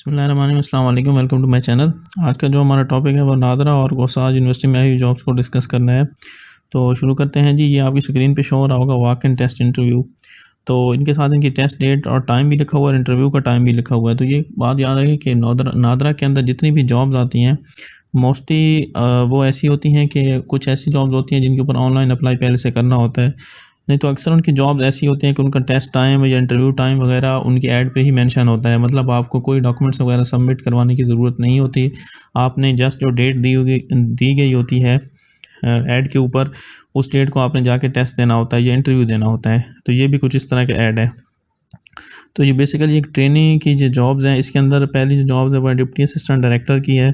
बिस्मिल्लाहिर्रहमानिर्रहीम, अस्सलाम वालेकुम, वेलकम टू माय चैनल। आज का जो हमारा टॉपिक है वो नादरा और गोसाज यूनिवर्सिटी में आई हुई जॉब्स को डिस्कस करना है। तो शुरू करते हैं जी। ये आपकी स्क्रीन पे शो हो रहा होगा वॉक इन टेस्ट इंटरव्यू। तो इनके साथ इनकी टेस्ट डेट और टाइम भी लिखा हुआ है और इंटरव्यू का टाइम भी लिखा हुआ है। तो ये बात याद रखें कि नादरा के अंदर जितनी भी जॉब्स आती हैं मोस्टली वो ऐसी होती हैं कि कुछ ऐसी जॉब्स होती हैं जिनके ऊपर ऑनलाइन अप्लाई पहले से करना होता है। नहीं तो अक्सर उनकी जॉब्स ऐसी होती हैं कि उनका टेस्ट टाइम या इंटरव्यू टाइम वगैरह उनकी ऐड पे ही मेंशन होता है। मतलब आपको कोई डॉक्यूमेंट्स वगैरह सबमिट करवाने की ज़रूरत नहीं होती। आपने जस्ट जो डेट दी गई होती है ऐड के ऊपर, उस डेट को आपने जाके टेस्ट देना होता है या इंटरव्यू देना होता है। तो ये भी कुछ इस तरह का ऐड है। तो ये बेसिकली एक ट्रेनिंग की जो जॉब्स हैं, इसके अंदर पहली जो जॉब्स है वो डिप्टी असिस्टेंट डायरेक्टर की है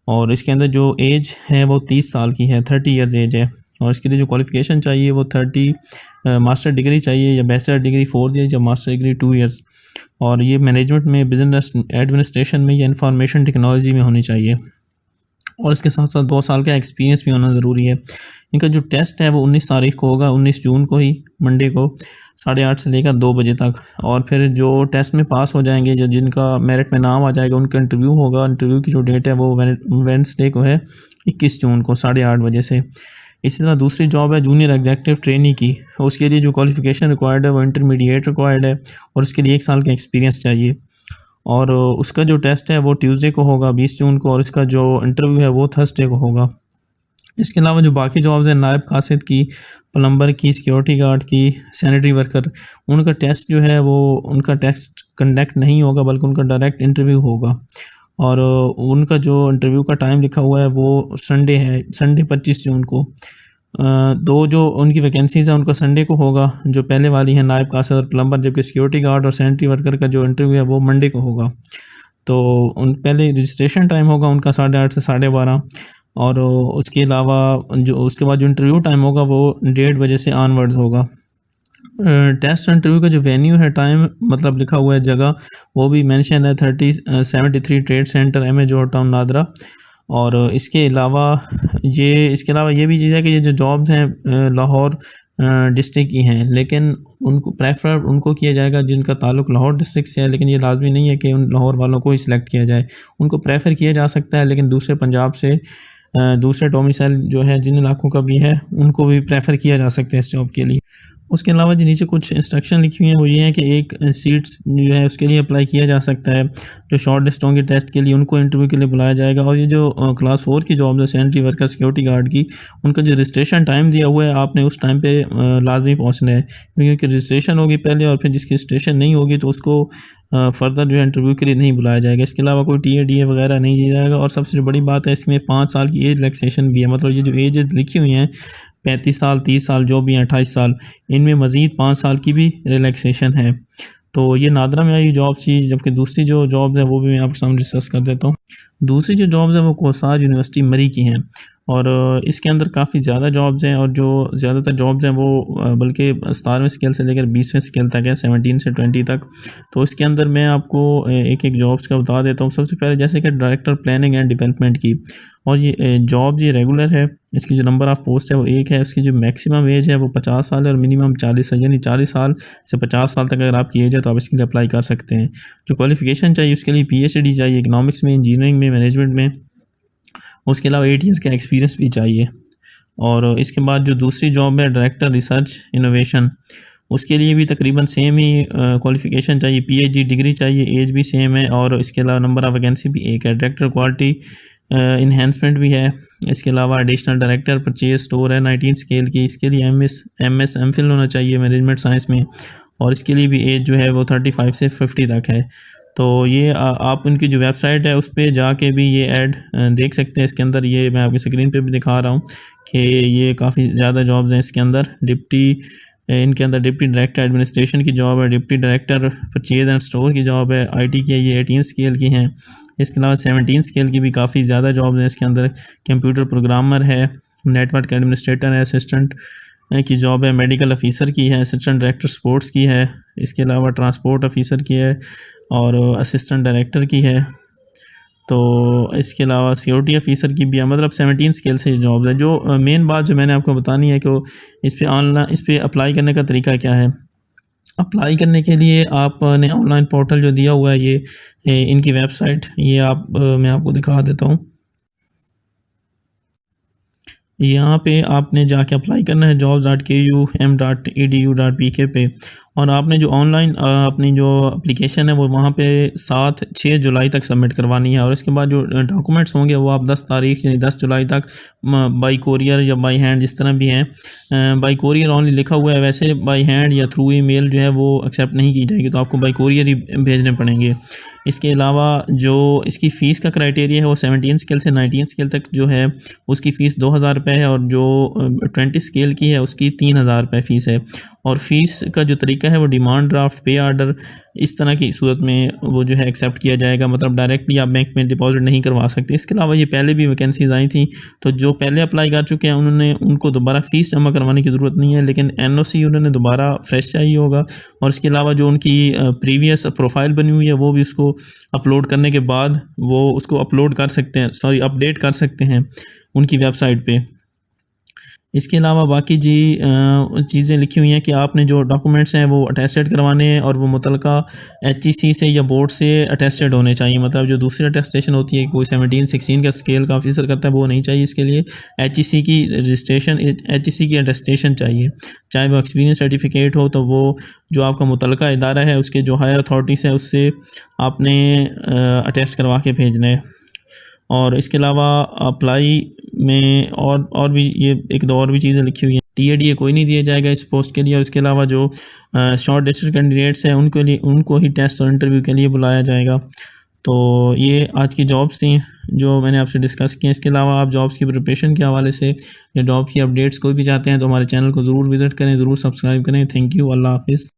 और इसके अंदर जो एज है वो 30 साल की है, 30 ईयर्स एज है। और इसके लिए जो क्वालिफ़िकेशन चाहिए वो 30 मास्टर डिग्री चाहिए या बैचलर डिग्री 4 ईयर्स या मास्टर डिग्री 2 ईयर्स। और ये मैनेजमेंट में, बिजनेस एडमिनिस्ट्रेशन में या इंफॉर्मेशन टेक्नोलॉजी में होनी चाहिए। और इसके साथ साथ 2 साल का एक्सपीरियंस भी होना ज़रूरी है। इनका जो टेस्ट है वो 19 तारीख को होगा, 19 जून को ही, मंडे को 8:30 से लेकर 2 बजे तक। और फिर जो टेस्ट में पास हो जाएंगे, जो जिनका मेरिट में नाम आ जाएगा, उनका इंटरव्यू होगा। इंटरव्यू की जो डेट है वो वेडनेसडे को है, 21 जून को 8:30 बजे से। इसी तरह दूसरी जॉब है जूनियर एग्जीक्यूटिव ट्रेनी की। उसके लिए जो क्वालिफ़िकेशन रिक्वायर्ड है वो इंटरमीडिएट रिक्वायर्ड है और उसके लिए 1 साल का एक्सपीरियंस चाहिए। और उसका जो टेस्ट है वो ट्यूसडे को होगा 20 जून को और इसका जो इंटरव्यू है वो थर्सडे को होगा। इसके अलावा जो बाकी जॉब्स हैं नायब कासिद की, प्लम्बर की, सिक्योरिटी गार्ड की, सैनिटरी वर्कर, उनका टेस्ट जो है वो उनका टेस्ट कंडक्ट नहीं होगा बल्कि उनका डायरेक्ट इंटरव्यू होगा। और उनका जो इंटरव्यू का टाइम लिखा हुआ है वो संडे है, संडे 25 जून को। दो जो उनकी वैकेंसीज़ हैं उनका संडे को होगा, जो पहले वाली है नायब कासिद और प्लम्बर, जबकि सिक्योरिटी गार्ड और सैनिटरी वर्कर का जो इंटरव्यू है वो मंडे को होगा। तो उन पहले रजिस्ट्रेशन टाइम होगा उनका 8:30 से 12:30 और उसके अलावा जो उसके बाद जो इंटरव्यू टाइम होगा वो 1:30 बजे से ऑनवर्ड्स होगा। टेस्ट इंटरव्यू का जो वेन्यू है, टाइम मतलब लिखा हुआ है जगह, वो भी मेंशन है 3073 trade centre, M A George town, NADRA. और इसके अलावा ये भी चीज़ है कि ये जो जॉब्स हैं लाहौर डिस्ट्रिक्ट की हैं, लेकिन उनको प्रेफर उनको किया जाएगा जिनका ताल्लुक़ लाहौर डिस्ट्रिक्ट से है। लेकिन ये लाजमी नहीं है कि उन लाहौर वालों को ही सिलेक्ट किया जाए। उनको प्रेफर किया जा सकता है, लेकिन दूसरे पंजाब से दूसरे डोमिसाइल जो है जिन इलाकों का भी है उनको भी प्रेफर किया जा सकता है इस जॉब के लिए। उसके अलावा जो नीचे कुछ इंस्ट्रक्शन लिखी हुई हैं वो ये है कि एक सीट्स जो है उसके लिए अप्लाई किया जा सकता है। जो शॉर्ट लिस्ट होंगे टेस्ट के लिए उनको इंटरव्यू के लिए बुलाया जाएगा। और ये जो क्लास 4 की जॉब है सैनिटरी वर्कर, सिक्योरिटी गार्ड की, उनका जो रजिस्ट्रेशन टाइम दिया हुआ है आपने उस टाइम पे लाजमी पहुंचना है, क्योंकि रजिस्ट्रेशन होगी पहले और फिर जिसकी रजिस्ट्रेशन नहीं होगी तो उसको फर्दर जो है इंटरव्यू के लिए नहीं बुलाया जाएगा। इसके अलावा कोई TA DA वगैरह नहीं दिया जाएगा। और सबसे बड़ी बात है इसमें 5 साल की एज रिलैक्सेशन भी है। मतलब ये जो एजेस लिखी हुई हैं 35 साल, 30 साल, जो भी हैं 28 साल, इनमें मज़ीद 5 साल की भी रिलैक्सेशन है। तो ये नादरा में आई जॉब थी। जबकि दूसरी जो जॉब्स हैं वो भी मैं आपके सामने डिस्कस कर देता हूँ। दूसरी जो जॉब्स हैं वो गोसाज यूनिवर्सिटी मरी की हैं और इसके अंदर काफ़ी ज़्यादा जॉब्स हैं और जो ज़्यादातर जॉब्स हैं वो बल्कि 17वें स्केल से लेकर 20वें स्केल तक है, 17 से 20 तक। तो इसके अंदर मैं आपको एक एक जॉब्स का बता देता हूँ। सबसे पहले जैसे कि डायरेक्टर प्लानिंग एंड डेवलपमेंट की, और ये जॉब ये रेगुलर है। इसकी जो नंबर ऑफ़ पोस्ट है वो 1 है। उसकी जो मैक्सिमम एज है वो 50 साल है और मिनिमम 40 है, यानी 40 साल से 50 साल तक अगर आपकी एज है तो आप इसके लिए अप्लाई कर सकते हैं। जो क्वालिफ़िकेशन चाहिए उसके लिए PhD चाहिए, इकनॉमिक्स में, इंजीनियरिंग में, मैनेजमेंट में। उसके अलावा 8 ईयर का एक्सपीरियंस भी चाहिए। और इसके बाद जो दूसरी जॉब है डायरेक्टर रिसर्च इनोवेशन, उसके लिए भी तकरीबन सेम ही क्वालिफ़िकेशन चाहिए, PhD डिग्री चाहिए, एज भी सेम है और इसके अलावा नंबर ऑफ़ वैकेंसी भी 1 है। डायरेक्टर क्वालिटी इन्हेंसमेंट भी है। इसके अलावा एडिशनल डायरेक्टर परचेज स्टोर है 19 स्केल की। इसके लिए MS MPhil होना चाहिए मैनेजमेंट साइंस में और इसके लिए भी एज जो है वो 35 से 50 तक है। तो ये आप उनकी जो वेबसाइट है उस पर जाके भी ये ऐड देख सकते हैं। इसके अंदर ये मैं आपकी स्क्रीन पे भी दिखा रहा हूँ कि ये काफ़ी ज़्यादा जॉब्स हैं इसके अंदर। इनके अंदर डिप्टी डायरेक्टर एडमिनिस्ट्रेशन की जॉब है, deputy director purchase and store की जॉब है। IT की है, ये 18 स्केल की हैं। इसके अलावा 17 स्केल की भी काफ़ी ज़्यादा जॉब्स हैं इसके अंदर। कंप्यूटर प्रोग्रामर है, नेटवर्क एडमिनिस्ट्रेटर है, असिस्टेंट की जॉब है, मेडिकल ऑफिसर की है, असिस्टेंट डायरेक्टर स्पोर्ट्स की है। इसके अलावा ट्रांसपोर्ट ऑफिसर की है और असिस्टेंट डायरेक्टर की है। तो इसके अलावा सिक्योरिटी ऑफिसर की भी है। मतलब 17 स्केल से जॉब्स है। जो मेन बात जो मैंने आपको बतानी है कि इस पर अप्लाई करने का तरीका क्या है। अप्लाई करने के लिए आपने ऑनलाइन पोर्टल जो दिया हुआ है ये इनकी वेबसाइट ये मैं आपको दिखा देता हूँ। यहाँ पे आपने जाके अप्लाई करना है jobs.ku.m.edu.pk पे, और आपने जो ऑनलाइन अपनी जो एप्लीकेशन है वो वहाँ पे 7-6 जुलाई तक सबमिट करवानी है। और इसके बाद जो डॉक्यूमेंट्स होंगे वो आप 10 तारीख यानी 10 जुलाई तक बाई कोरियर या बाई हैंड जिस तरह भी हैं, बाई कोरियर ओनली लिखा हुआ है, वैसे बाई हैंड या थ्रू ईमेल जो है वो एक्सेप्ट नहीं की जाएगी, तो आपको बाई कोरियर ही भेजने पड़ेंगे। इसके अलावा जो इसकी फ़ीस का क्राइटेरिया है वो 17 स्केल से 19 स्केल तक जो है उसकी फ़ीस 2000 रुपये है, और जो 20 स्केल की है उसकी 3000 रुपये फ़ीस है। और फ़ीस का जो तरीका है वो डिमांड ड्राफ्ट, पे आर्डर, इस तरह की सूरत में वो जो है एक्सेप्ट किया जाएगा, मतलब डायरेक्टली आप बैंक में डिपॉजिट नहीं करवा सकते। इसके अलावा ये पहले भी वैकेंसीज़ आई थी, तो जो पहले अप्लाई कर चुके हैं उनको दोबारा फ़ीस जमा करवाने की ज़रूरत नहीं है, लेकिन एनओसी उन्होंने दोबारा फ्रेश चाहिए होगा। और इसके अलावा जो उनकी प्रीवियस प्रोफाइल बनी हुई है वो भी उसको अपलोड करने के बाद वो उसको अपलोड कर सकते हैं, अपडेट कर सकते हैं उनकी वेबसाइट पे। इसके अलावा बाकी जी चीज़ें लिखी हुई हैं कि आपने जो डॉक्यूमेंट्स हैं वो अटेस्टेड करवाने हैं, और वो मुतलका एचईसी से या बोर्ड से अटेस्टेड होने चाहिए। मतलब जो दूसरी अटेस्टेशन होती है, कोई 17-16 का स्केल का ऑफिसर करता है, वो नहीं चाहिए। इसके लिए एचईसी की रजिस्ट्रेशन, एचईसी की अटेस्टेशन चाहिए। चाहे वो एक्सपीरियंस सर्टिफिकेट हो तो वो जो आपका मुतलका इदारा है उसके जो हायर अथॉरिटीज़ है उससे आपने अटेस्ट करवा के भेजना है। और इसके अलावा अप्लाई में और भी ये एक दो और भी चीज़ें लिखी हुई हैं। टीएडीए कोई नहीं दिया जाएगा इस पोस्ट के लिए। और इसके अलावा जो शॉर्ट लिस्टेड कैंडिडेट्स हैं उनको ही टेस्ट और इंटरव्यू के लिए बुलाया जाएगा। तो ये आज की जॉब्स थी जो मैंने आपसे डिस्कस की। इसके अलावा आप जॉब्स की प्रिपरेशन के हवाले से या जॉब की अपडेट्स कोई भी चाहते हैं तो हमारे चैनल को ज़रूर विज़िट करें, ज़रूर सब्सक्राइब करें। थैंक यू, अल्लाह हाफ़िज़।